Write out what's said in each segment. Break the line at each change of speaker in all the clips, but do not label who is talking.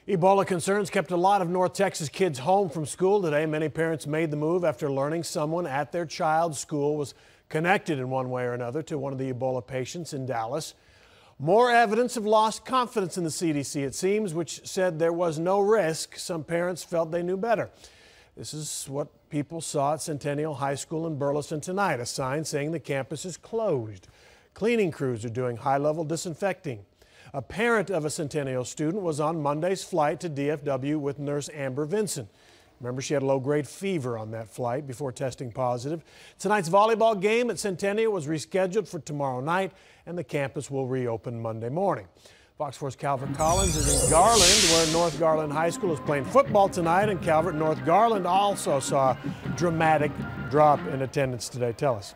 Ebola concerns kept a lot of North Texas kids home from school today. Many parents made the move after learning someone at their child's school was connected in one way or another to one of the Ebola patients in Dallas. More evidence of lost confidence in the CDC, it seems, which said there was no risk. Some parents felt they knew better. This is what people saw at Centennial High School in Burleson tonight, a sign saying the campus is closed. Cleaning crews are doing high-level disinfecting. A parent of a Centennial student was on Monday's flight to DFW with nurse Amber Vinson. Remember, she had a low-grade fever on that flight before testing positive. Tonight's volleyball game at Centennial was rescheduled for tomorrow night, and the campus will reopen Monday morning. Fox 4's Calvert Collins is in Garland, where North Garland High School is playing football tonight, and Calvert North Garland also saw a dramatic drop in attendance today. Tell us.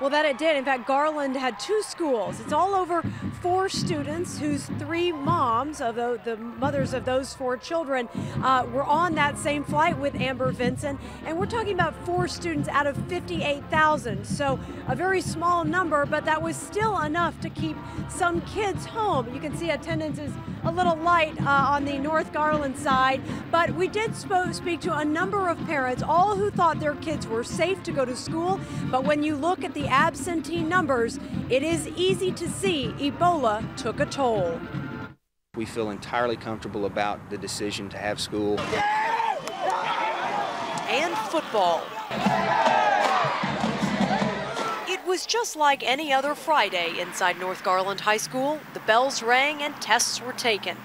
Well, that it did. In fact, Garland had two schools. It's all over 4 students whose 3 moms, of the mothers of those 4 children, were on that same flight with Amber Vinson. And we're talking about 4 students out of 58,000. So a very small number, but that was still enough to keep some kids home. You can see attendance is a little light on the North Garland side, but we did speak to a number of parents, all who thought their kids were safe to go to school. But when you look at the absentee numbers, it is easy to see Ebola took a toll.
We feel entirely comfortable about the decision to have school.
And football. It was just like any other Friday inside North Garland High School. The bells rang and tests were taken,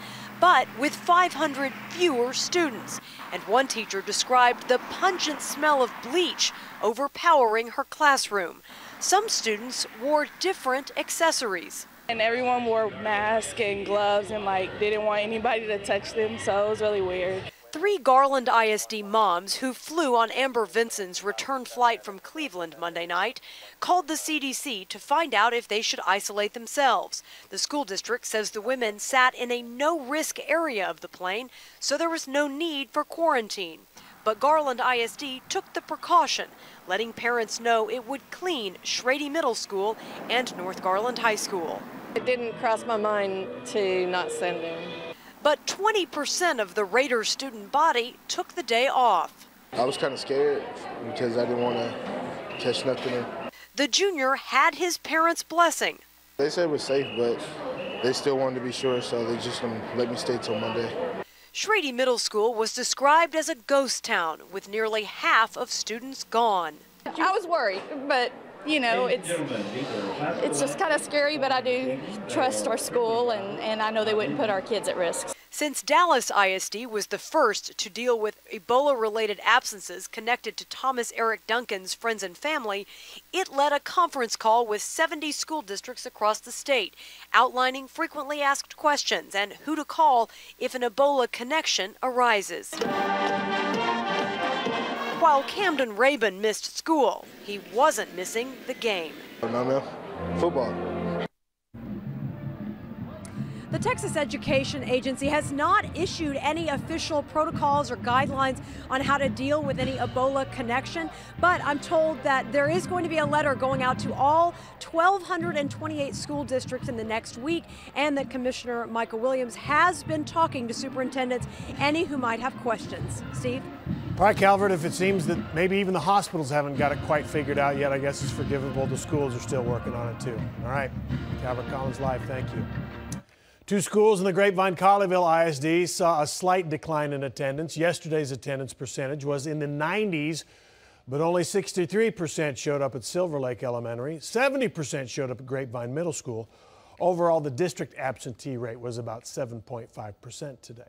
but with 500 fewer students. And one teacher described the pungent smell of bleach overpowering her classroom. Some students wore different accessories.
And everyone wore masks and gloves and didn't want anybody to touch them, so it was really weird.
3 Garland ISD moms who flew on Amber Vinson's return flight from Cleveland Monday night called the CDC to find out if they should isolate themselves. The school district says the women sat in a no-risk area of the plane, so there was no need for quarantine. But Garland ISD took the precaution, letting parents know it would clean Schrade Middle School and North Garland High School.
It didn't cross my mind to not send him.
But 20% of the Raiders student body took the day off.
I was kind of scared because I didn't want to catch nothing.
The junior had his parents' blessing.
They said it was safe, but they still wanted to be sure, so they just let me stay till Monday.
Schrade Middle School was described as a ghost town with nearly half of students gone.
I was worried, but you know, it's just kind of scary, but I do trust our school, and I know they wouldn't put our kids at risk.
Since Dallas ISD was the first to deal with Ebola-related absences connected to Thomas Eric Duncan's friends and family, it led a conference call with 70 school districts across the state, outlining frequently asked questions and who to call if an Ebola connection arises. While Camden Rabin missed school, he wasn't missing the game.
No, football.
The Texas Education Agency has not issued any official protocols or guidelines on how to deal with any Ebola connection, but I'm told that there is going to be a letter going out to all 1,228 school districts in the next week, and that Commissioner Michael Williams has been talking to superintendents, any who might have questions. Steve?
All right, Calvert, if it seems that maybe even the hospitals haven't got it quite figured out yet, I guess it's forgivable. The schools are still working on it, too. All right, Calvert Collins Live, thank you. 2 schools in the Grapevine Colleyville ISD saw a slight decline in attendance. Yesterday's attendance percentage was in the 90s, but only 63% showed up at Silver Lake Elementary. 70% showed up at Grapevine Middle School. Overall, the district absentee rate was about 7.5% today.